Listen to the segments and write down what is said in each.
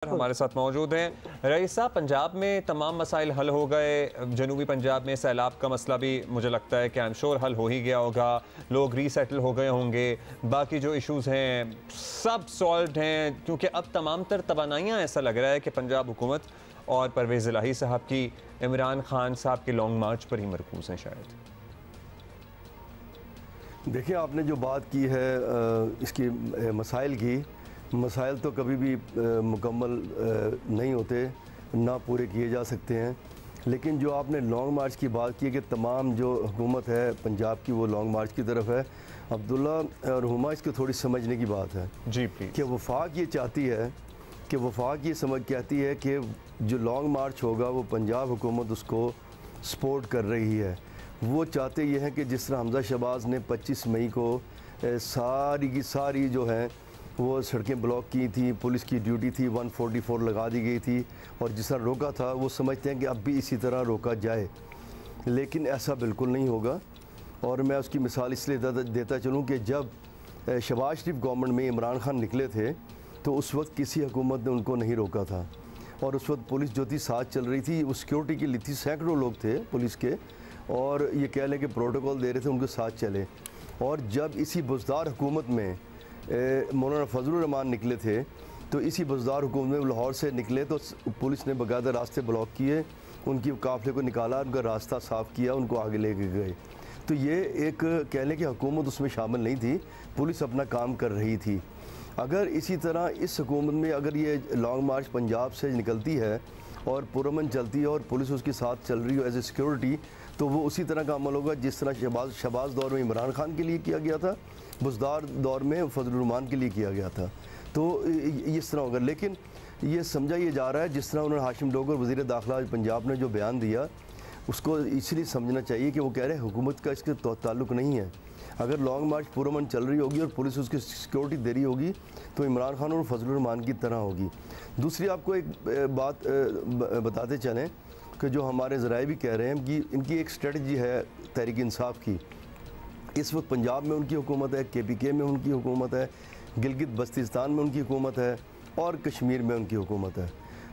हमारे साथ मौजूद हैं रईस साहब। पंजाब में तमाम मसाइल हल हो गए, जनूबी पंजाब में सैलाब का मसला भी मुझे लगता है कि आई एम श्योर हल हो ही गया होगा, लोग रीसेटल हो गए होंगे, बाकी जो इश्यूज हैं सब सॉल्व्ड हैं, क्योंकि अब तमाम तर तवानाइयाँ ऐसा लग रहा है कि पंजाब हुकूमत और परवेज़ इलाही साहब की इमरान खान साहब के लॉन्ग मार्च पर ही मरकूज़ हैं। शायद देखिए, आपने जो बात की है इसकी मसाइल की, मसाइल तो कभी भी मुकम्मल नहीं होते, ना पूरे किए जा सकते हैं। लेकिन जो आपने लॉन्ग मार्च की बात की कि तमाम जो हुकूमत है पंजाब की वो लॉन्ग मार्च की तरफ है, अब्दुल्ला और हुमा इसको थोड़ी समझने की बात है जी प्लीज। कि वफाक ये चाहती है कि वफाक ये समझ कहती है कि जो लॉन्ग मार्च होगा वो पंजाब हुकूमत उसको सपोर्ट कर रही है। वो चाहते ये हैं कि जिस तरह हमजा शहबाज ने 25 मई को सारी की सारी जो है वो सड़कें ब्लॉक की थी, पुलिस की ड्यूटी थी, 144 लगा दी गई थी और जिस तरह रोका था वो समझते हैं कि अब भी इसी तरह रोका जाए, लेकिन ऐसा बिल्कुल नहीं होगा। और मैं उसकी मिसाल इसलिए देता चलूँ कि जब शहबाज शरीफ गवर्नमेंट में इमरान खान निकले थे तो उस वक्त किसी हुकूमत ने उनको नहीं रोका था और उस वक्त पुलिस जो थी साथ चल रही थी, वो सिक्योरिटी की ली थी, सैकड़ों लोग थे पुलिस के और ये कह लें कि प्रोटोकॉल दे रहे थे, उनके साथ चले। और जब इसी बुज़दार हुकूमत में मौलाना फजलुर रहमान निकले थे तो इसी बुज़दार हुकूमत में लाहौर से निकले तो पुलिस ने बाकायदा रास्ते ब्लॉक किए, उनकी काफ़िले को निकाला, उनका रास्ता साफ़ किया, उनको आगे लेके गए। तो ये एक कह लें कि हुकूमत उसमें शामिल नहीं थी, पुलिस अपना काम कर रही थी। अगर इसी तरह इस हुकूमत में अगर ये लॉन्ग मार्च पंजाब से निकलती है और पुरअमन चलती है और पुलिस उसके साथ चल रही हो एज ए सिक्योरिटी, तो वो उसी तरह का अमल होगा जिस तरह शहबाज दौर में इमरान खान के लिए किया गया था, बुज़दार दौर में फजलुर रहमान के लिए किया गया था। तो इस तरह होगा। लेकिन ये समझा ये जा रहा है जिस तरह उन्होंने हाशिम डोगर वज़ीर दाखिला पंजाब ने जो बयान दिया उसको इसलिए समझना चाहिए कि वो कह रहे हैं हुकूमत का इसके ताल्लुक़ नहीं है। अगर लॉन्ग मार्च पुरअमन चल रही होगी और पुलिस उसकी सिक्योरिटी दे रही होगी तो इमरान खान और फजलुर रहमान की तरह होगी। दूसरी आपको एक बात बताते चलें कि जो हमारे ज़राए भी कह रहे हैं कि इनकी एक स्ट्रेटजी है तहरीक इंसाफ की। इस वक्त पंजाब में उनकी हुकूमत है, KPK में उनकी हुकूमत है, गिलगित बल्तिस्तान में उनकी हुकूमत है और कश्मीर में उनकी हुकूमत है।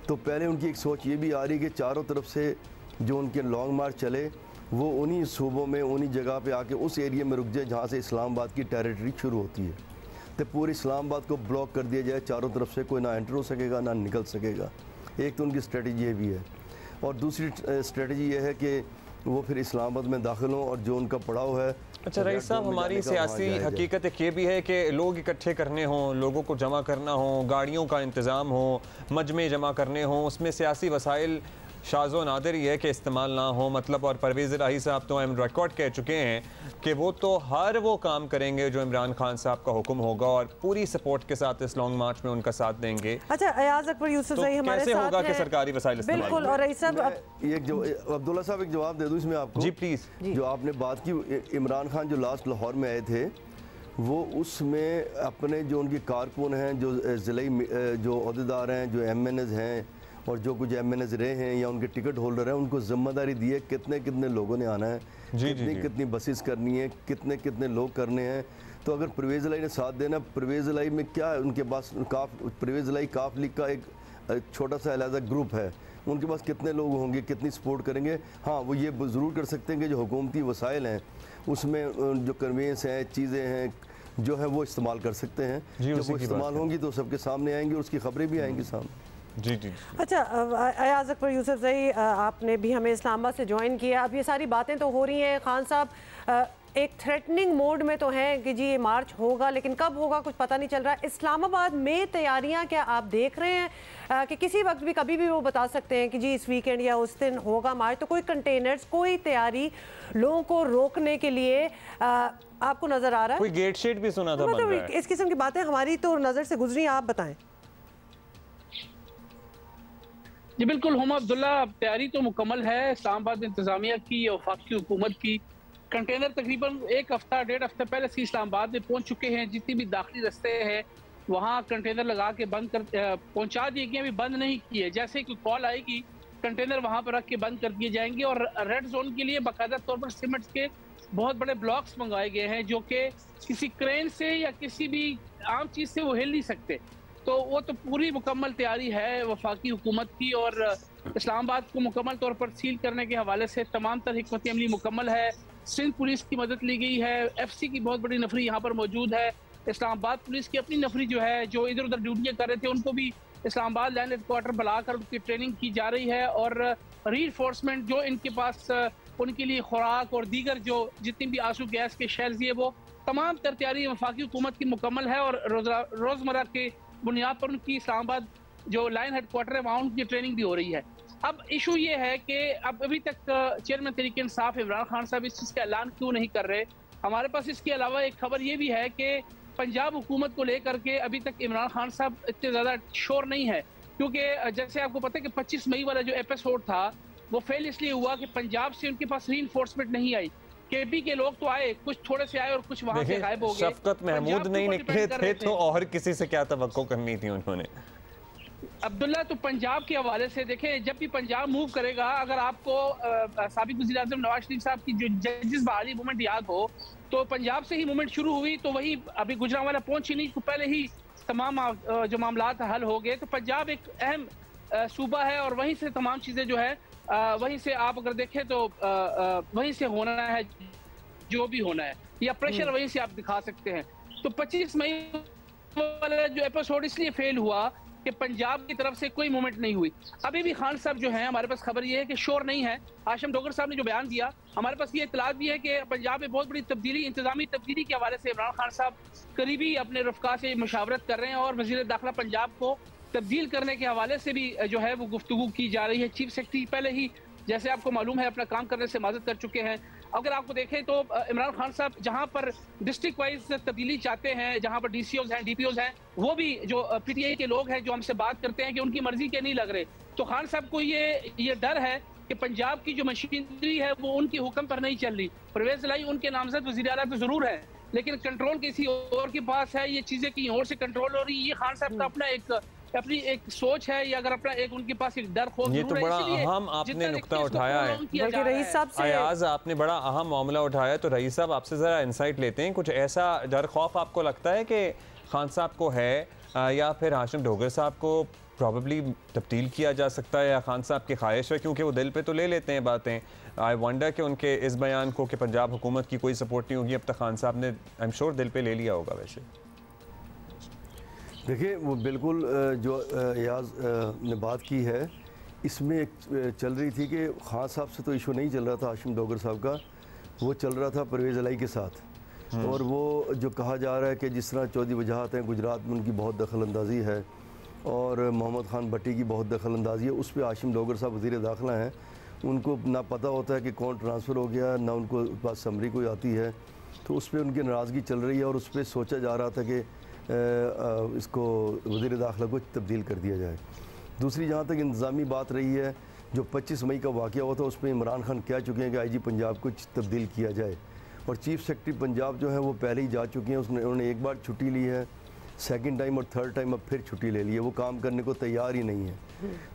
तो पहले उनकी एक सोच ये भी आ रही कि चारों तरफ से जो उनके लॉन्ग मार्च चले वो उन्हीं सूबों में उन्हीं जगह पे आके उस एरिया में रुक जाए जहाँ से इस्लामाबाद की टेरिटरी शुरू होती है, तो पूरे इस्लामाबाद को ब्लॉक कर दिया जाए चारों तरफ से, कोई ना एंटर हो सकेगा ना निकल सकेगा। एक तो उनकी स्ट्रेटजी ये भी है और दूसरी स्ट्रेटजी ये है कि वो फिर इस्लामाबाद में दाखिल हों और जो उनका पड़ाव है। अच्छा रईस साहब, हमारी सियासी हकीकत एक ये भी है कि लोग इकट्ठे करने हों, लोगों को जमा करना हो, गाड़ियों का इंतज़ाम हो, मजमे जमा करने हों, उसमें सियासी वसाइल शाज़ो नादिर ही है कि इस्तेमाल ना हो। मतलब और परवेज़ इलाही साहब तो हम रिकॉर्ड कह चुके हैं कि वो तो हर वो काम करेंगे जो इमरान खान साहब का हुक्म होगा और पूरी सपोर्ट के साथ इस लॉन्ग मार्च में उनका साथ देंगे। अच्छा, अयाज अकबर यूसुफ तो हमारे कैसे साथ होगा कि सरकारी वसाइल बिल्कुल। और रईस साहब अब्दुल्ला साहब एक जवाब दे दूँ इसमें आपको। जी प्लीज़। जो आपने बात की, इमरान खान जो लास्ट लाहौर में आए थे वो उसमें अपने जो उनके कारकुन हैं, जो ज़िले जो अहदेदार हैं, जो MNAs हैं और जो कुछ MNAs रहे हैं या उनके टिकट होल्डर हैं, उनको जिम्मेदारी दी है कितने कितने लोगों ने आना है, कितनी बसेस करनी है, कितने कितने लोग करने हैं। तो अगर परवेज़ इलाही ने साथ देना, परवेज़ इलाही में क्या है उनके पास, परवेज़ इलाही काफ लीग का एक छोटा सा अलहदा ग्रुप है, उनके पास कितने लोग होंगे, कितनी सपोर्ट करेंगे। हाँ, वो ये ज़रूर कर सकते हैं कि जो हुकूमती वसाइल हैं उसमें जो कन्वेंस हैं, चीज़ें हैं जो है वो इस्तेमाल कर सकते हैं। जब वो इस्तेमाल होंगी तो सबके सामने आएंगी और उसकी खबरें भी आएंगी सामने। जी जी। अच्छा, अयाज अकबर यूसुफ ज़ई, आपने भी हमें इस्लामाबाद से ज्वाइन किया। अब ये सारी बातें तो हो रही हैं, खान साहब एक थ्रेटनिंग मोड में तो हैं कि जी ये मार्च होगा, लेकिन कब होगा कुछ पता नहीं चल रहा है। इस्लामाबाद में तैयारियां क्या आप देख रहे हैं कि किसी वक्त भी कभी भी वो बता सकते हैं कि जी इस वीकेंड या उस दिन होगा मार्च? तो कोई कंटेनर्स, कोई तैयारी लोगों को रोकने के लिए आपको नज़र आ रहा है? कोई गेट शेड भी सुना था? मतलब इस किस्म की बातें हमारी तो नज़र से गुजरी, आप बताएं। जी बिल्कुल हुमा, अब्दुल्ला, तैयारी तो मुकम्मल है इस्लामाबाद इंतजामिया की, वफाकी हुकूमत की। कंटेनर तकरीबन एक हफ्ता 1.5 हफ्ते पहले से इस्लामाबाद में पहुंच चुके हैं। जितनी भी दाखिली रस्ते हैं वहां कंटेनर लगा के बंद कर पहुंचा दिए गए, अभी बंद नहीं किए। जैसे कि कॉल आएगी कंटेनर वहां पर रख के बंद कर दिए जाएंगे और रेड जोन के लिए बाकायदा तौर पर सीमेंट के बहुत बड़े ब्लॉक्स मंगवाए गए हैं जो कि किसी क्रेन से या किसी भी आम चीज से वो हिल नहीं सकते। तो वो तो पूरी मुकम्मल तैयारी है वफाकी हुकूमत की, और इस्लामाबाद को मुकम्मल तौर पर सील करने के हवाले से तमाम तर हिकमत अमली मुकम्मल है। सिंध पुलिस की मदद ली गई है, FC की बहुत बड़ी नफरी यहाँ पर मौजूद है, इस्लामाबाद पुलिस की अपनी नफरी जो है जो इधर उधर ड्यूटियाँ कर रहे थे उनको भी इस्लामाबाद लैंड हेडक्वार्टर बुलाकर उनकी ट्रेनिंग की जा रही है, और रीइंफोर्समेंट जो इनके पास उनके लिए खुराक और दीगर जो जितनी भी आंसू गैस के शेल्स ये वो तमाम तर तैयारी वफाकी हुकूमत की मुकम्मल है, और रोज़मर्रा के बुनियाद पर उनकी इस्लामाबाद जो लाइन हेडक्वार्टर है वहाँ उनकी ट्रेनिंग भी हो रही है। अब इशू ये है कि अब अभी तक चेयरमैन तहरीक इंसाफ इमरान खान साहब इस चीज़ का ऐलान क्यों नहीं कर रहे। हमारे पास इसके अलावा एक खबर ये भी है कि पंजाब हुकूमत को लेकर के अभी तक इमरान खान साहब इतने ज़्यादा श्योर नहीं है, क्योंकि जैसे आपको पता है कि 25 मई वाला जो एपिसोड था वो फेल इसलिए हुआ कि पंजाब से उनके पास रीइंफोर्समेंट नहीं आई। KP के लोग तो आए, कुछ थोड़े से आए और कुछ वहां से गायब हो गए। शफकत महमूद नहीं निकले थे तो और किसी से क्या तवक्को करनी थी उन्होंने। अब्दुल्ला तो पंजाब के हवाले से देखें, जब भी पंजाब मूव करेगा, अगर आपको साबिक वज़ीर आज़म नवाज शरीफ साहब की जो जजेस बहाली मूवमेंट याद हो तो पंजाब से ही मूवमेंट शुरू हुई, तो वही अभी गुजरांवाला पहुंची नहीं तो पहले ही तमाम जो मामलात हल हो गए। तो पंजाब एक अहम सूबा है और वहीं से तमाम चीज़ें जो है वहीं से आप अगर देखें तो वहीं से होना है जो भी होना है, या प्रेशर वहीं से आप दिखा सकते हैं। तो 25 मई वाला जो एपिसोड इसलिए फेल हुआ कि पंजाब की तरफ से कोई मूवमेंट नहीं हुई। अभी भी खान साहब जो हैं, हमारे पास खबर ये है कि श्योर नहीं है। हाशिम डोगर साहब ने जो बयान दिया, हमारे पास ये इतला भी है कि पंजाब में बहुत बड़ी तब्दीली, इंतजामी तब्दीली के हवाले से इमरान खान साहब करीबी अपने रफ़का से मशावरत कर रहे हैं, और वज़ीर दाखिला पंजाब को तब्दील करने के हवाले से भी जो है वो गुफ्तगू की जा रही है। चीफ सेक्रेटरी पहले ही जैसे आपको मालूम है अपना काम करने से माजत कर चुके हैं। अगर आपको देखें तो इमरान खान साहब जहां पर डिस्ट्रिक्ट वाइज तब्दीली चाहते हैं, जहां पर DCOs हैं, DPOs हैं, वो भी जो PTI के लोग हैं जो हमसे बात करते हैं कि उनकी मर्जी के नहीं लग रहे, तो खान साहब को ये डर है कि पंजाब की जो मशीनरी है वो उनके हुक्म पर नहीं चल रही। परवेज लाई उनके नामजद वज़ीर आला तो जरूर है, लेकिन कंट्रोल किसी और के पास है, ये चीजें कहीं और से कंट्रोल हो रही है। ये खान साहब का अपनी एक सोच है, या अगर अपना एक उनके पास एक डर खौफ, ये तो बड़ा अहम आपने नुक्ता उठाया है रईस साहब से। अयाज आपने बड़ा अहम मामला उठाया, तो रईस साहब आपसे ज़रा इंसाइट लेते हैं। कुछ ऐसा डर खौफ आपको लगता है कि खान साहब को है, या फिर हाशिम डोगर साहब को प्रॉबली तब्दील किया जा सकता है, या खान साहब की ख्वाहिश है, क्योंकि वो दिल पे तो ले लेते हैं बातें। आई वंडर कि उनके इस बयान को कि पंजाब हुकूमत की कोई सपोर्ट नहीं होगी, अब तक खान साहब ने आई एम श्योर दिल पे ले लिया होगा। वैसे देखिए, वो बिल्कुल जो याज ने बात की है इसमें एक चल रही थी कि खान साहब से तो इशू नहीं चल रहा था हाशिम डोगर साहब का, वो चल रहा था परवेज़ इलाही के साथ। और वो जो कहा जा रहा है कि जिस तरह चौधरी वजाहत हैं, गुजरात में उनकी बहुत दखल अंदाजी है और मोहम्मद खान भट्टी की बहुत दखल अंदाजी है, उस पर हाशिम डोगर साहब वज़ीर दाखिला हैं, उनको ना पता होता है कि कौन ट्रांसफ़र हो गया, ना उनको पास समरी कोई आती है, तो उस पर उनकी नाराज़गी चल रही है और उस पर सोचा जा रहा था कि इसको वज़ीर दाखिला को तब्दील कर दिया जाए। दूसरी जहाँ तक इंतज़ामी बात रही है, जो 25 मई का वाक़या हुआ था उस पर इमरान खान कह चुके हैं कि IG पंजाब को तब्दील किया जाए, और चीफ सेक्रेटरी पंजाब जो है वो पहले ही जा चुके हैं। उन्होंने एक बार छुट्टी ली है, सेकंड टाइम और थर्ड टाइम अब फिर छुट्टी ले ली है, वो काम करने को तैयार ही नहीं है।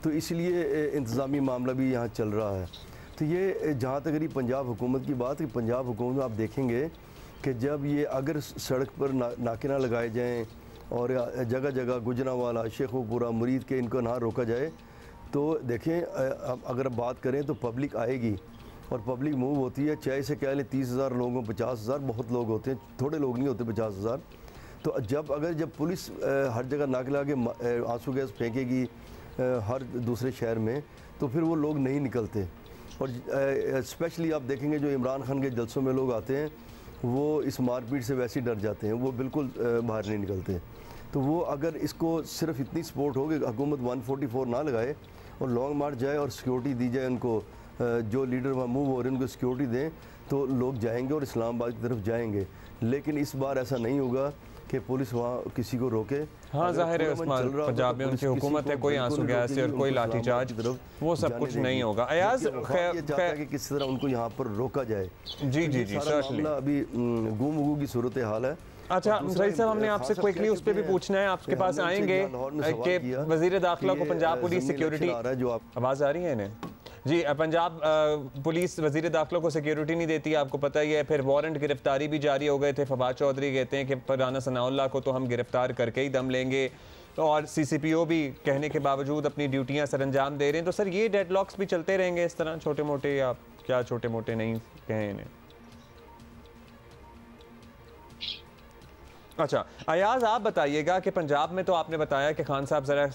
तो इसलिए इंतज़ामी मामला भी यहाँ चल रहा है। तो ये जहाँ तक रही पंजाब हुकूमत की बात, कि पंजाब हुकूमत में आप देखेंगे कि जब ये अगर सड़क पर नाके ना लगाए जाएं और जगह जगह गुजरांवाला, शेखोपुरा, मुरीद के इनको ना रोका जाए, तो देखें अगर बात करें तो पब्लिक आएगी और पब्लिक मूव होती है। चाहे से कह लें 30,000 लोगों, 50,000, बहुत लोग होते हैं, थोड़े लोग नहीं होते 50,000। तो जब पुलिस हर जगह नाके लगा के आंसू गैस फेंकेगी हर दूसरे शहर में, तो फिर वो लोग नहीं निकलते। और स्पेशली आप देखेंगे जो इमरान खान के जलसों में लोग आते हैं वो इस मारपीट से वैसे ही डर जाते हैं, वो बिल्कुल बाहर नहीं निकलते। तो वो अगर इसको सिर्फ इतनी सपोर्ट हो कि हुकूमत 144 ना लगाए और लॉन्ग मार्च जाए और सिक्योरिटी दी जाए, उनको जो लीडर वहाँ मूव हो रहे हैं उनको सिक्योरिटी दें, तो लोग जाएंगे और इस्लामाबाद की तरफ जाएंगे। लेकिन इस बार ऐसा नहीं होगा कि पुलिस वहाँ किसी को रोके। हाँ, जाहिर है पंजाब में उनकी हुकूमत है, कोई आंसू गैस और कोई लाठीचार्ज, वो सब कुछ नहीं होगा। अयाज कि किस तरह उनको यहाँ पर रोका जाए। जी जी जी, अभी गुम की सूरत हाल है। अच्छा रईस साहब, हमने आपसे क्विकली उस पर भी पूछना है, आपके पास आएंगे कि वज़ीर दाखिला को पंजाब पुलिस सिक्योरिटी, आवाज़ आ रही है इन्हें जी, पंजाब पुलिस वज़ीर दाखिला को सिक्योरिटी नहीं देती, आपको पता ही है। फिर वारंट गिरफ्तारी भी जारी हो गए थे। फवाद चौधरी कहते हैं कि राना सनाउल्लाह को तो हम गिरफ्तार करके ही दम लेंगे। और CCPO भी कहने के बावजूद अपनी ड्यूटियां सरअंजाम दे रहे हैं। तो सर ये डेडलॉक्स भी चलते रहेंगे इस तरह छोटे मोटे, या क्या छोटे मोटे नहीं कहें इन्हें? अच्छा अयाज, आप बताइएगा कि पंजाब में तो आपने बताया कि खान साहब ज़रा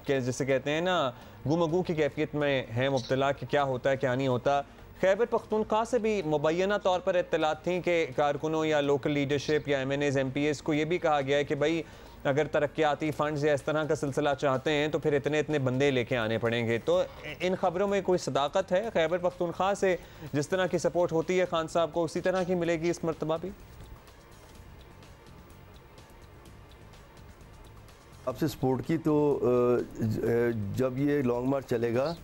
के जिसे कहते हैं ना गुमगू की कैफियत में है मुब्तला कि क्या होता है क्या नहीं होता। खैबर पख्तूनख्वा से भी मुबैना तौर पर इत्तलात थी कि कारकुनों या लोकल लीडरशिप या MNAs MPs को ये भी कहा गया है कि भाई अगर तरक्याती फ़ंड्स या इस तरह का सिलसिला चाहते हैं तो फिर इतने इतने बंदे लेके आने पड़ेंगे। तो इन खबरों में कोई सदाकत है? खैबर पख्तूनख्वा से जिस तरह की सपोर्ट होती है खान साहब को उसी तरह की मिलेगी इस मरतबा भी? आपसे सपोर्ट की तो जब ये लॉन्ग मार्च चलेगा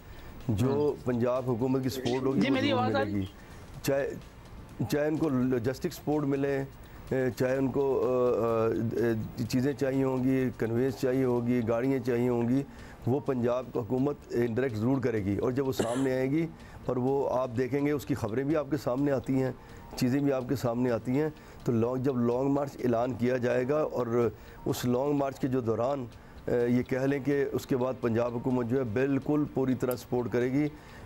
जो पंजाब हुकूमत की सपोर्ट होगी वो मिलेगी, चाहे उनको लॉजिस्टिक सपोर्ट मिले, चाहे उनको चीज़ें चाहिए होंगी, कन्वेंस चाहिए होगी, गाड़ियाँ चाहिए होंगी, वो पंजाब की हुकूमत इंडायरेक्ट ज़रूर करेगी। और जब वो सामने आएगी और वो आप देखेंगे उसकी खबरें भी आपके सामने आती हैं, चीज़ें भी आपके सामने आती हैं। तो जब लॉन्ग मार्च ऐलान किया जाएगा और उस लॉन्ग मार्च के जो दौरान ये कह लें कि उसके बाद पंजाब हुकूमत जो है बिल्कुल पूरी तरह सपोर्ट करेगी।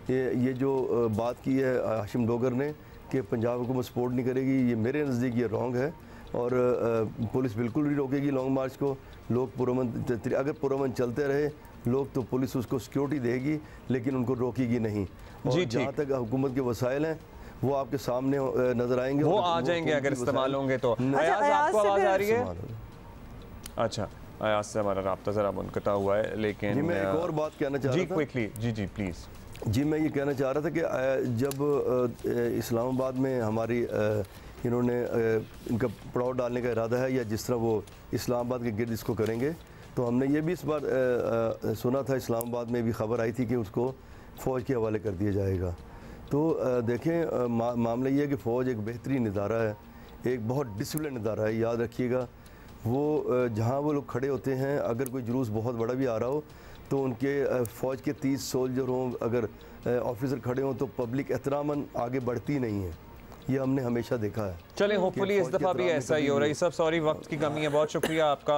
ये जो बात की है हाशिम डोगर ने कि पंजाब हुकूमत सपोर्ट नहीं करेगी, ये मेरे नज़दीक ये रॉन्ग है। और पुलिस बिल्कुल नहीं रोकेगी लॉन्ग मार्च को। लोग पुरअमन, अगर पुरअमन चलते रहे लोग तो पुलिस उसको सिक्योरिटी देगी लेकिन उनको रोकेगी नहीं। और जहाँ तक हुकूमत के वसाइल हैं वो आपके सामने नजर आएंगे, वो आ जाएंगे अगर इस्तेमाल होंगे तो। अयाज, आपको आवाज़ आ रही है? अच्छा अयाज से हमारा राब्ता ज़रा मुनक़ता हुआ है, लेकिन जी मैं एक और बात कहना चाह रहा था। Quickly ji please. जी मैं ये कहना चाह रहा था कि जब इस्लामाबाद में हमारी इन्होंने इनका पड़ाव डालने का इरादा है या जिस तरह वो इस्लामाबाद के गिर्द इसको करेंगे, तो हमने ये भी इस बार सुना था, इस्लामाबाद में भी खबर आई थी कि उसको फ़ौज के हवाले कर दिया जाएगा। तो देखें मामला ये है कि फ़ौज एक बेहतरीन इदारा है, एक बहुत डिसिप्लिन इदारा है। याद रखिएगा वो जहाँ वो लोग खड़े होते हैं, अगर कोई जुलूस बहुत बड़ा भी आ रहा हो तो उनके फ़ौज के 30 सोल्जर हों, अगर ऑफिसर खड़े हों तो पब्लिक एहतरामन आगे बढ़ती नहीं है। ये हमने हमेशा देखा है। चलें होपफुली इस दफ़ा भी ऐसा ही हो रहा है। सब सॉरी वक्त की कमी है। बहुत शुक्रिया आपका।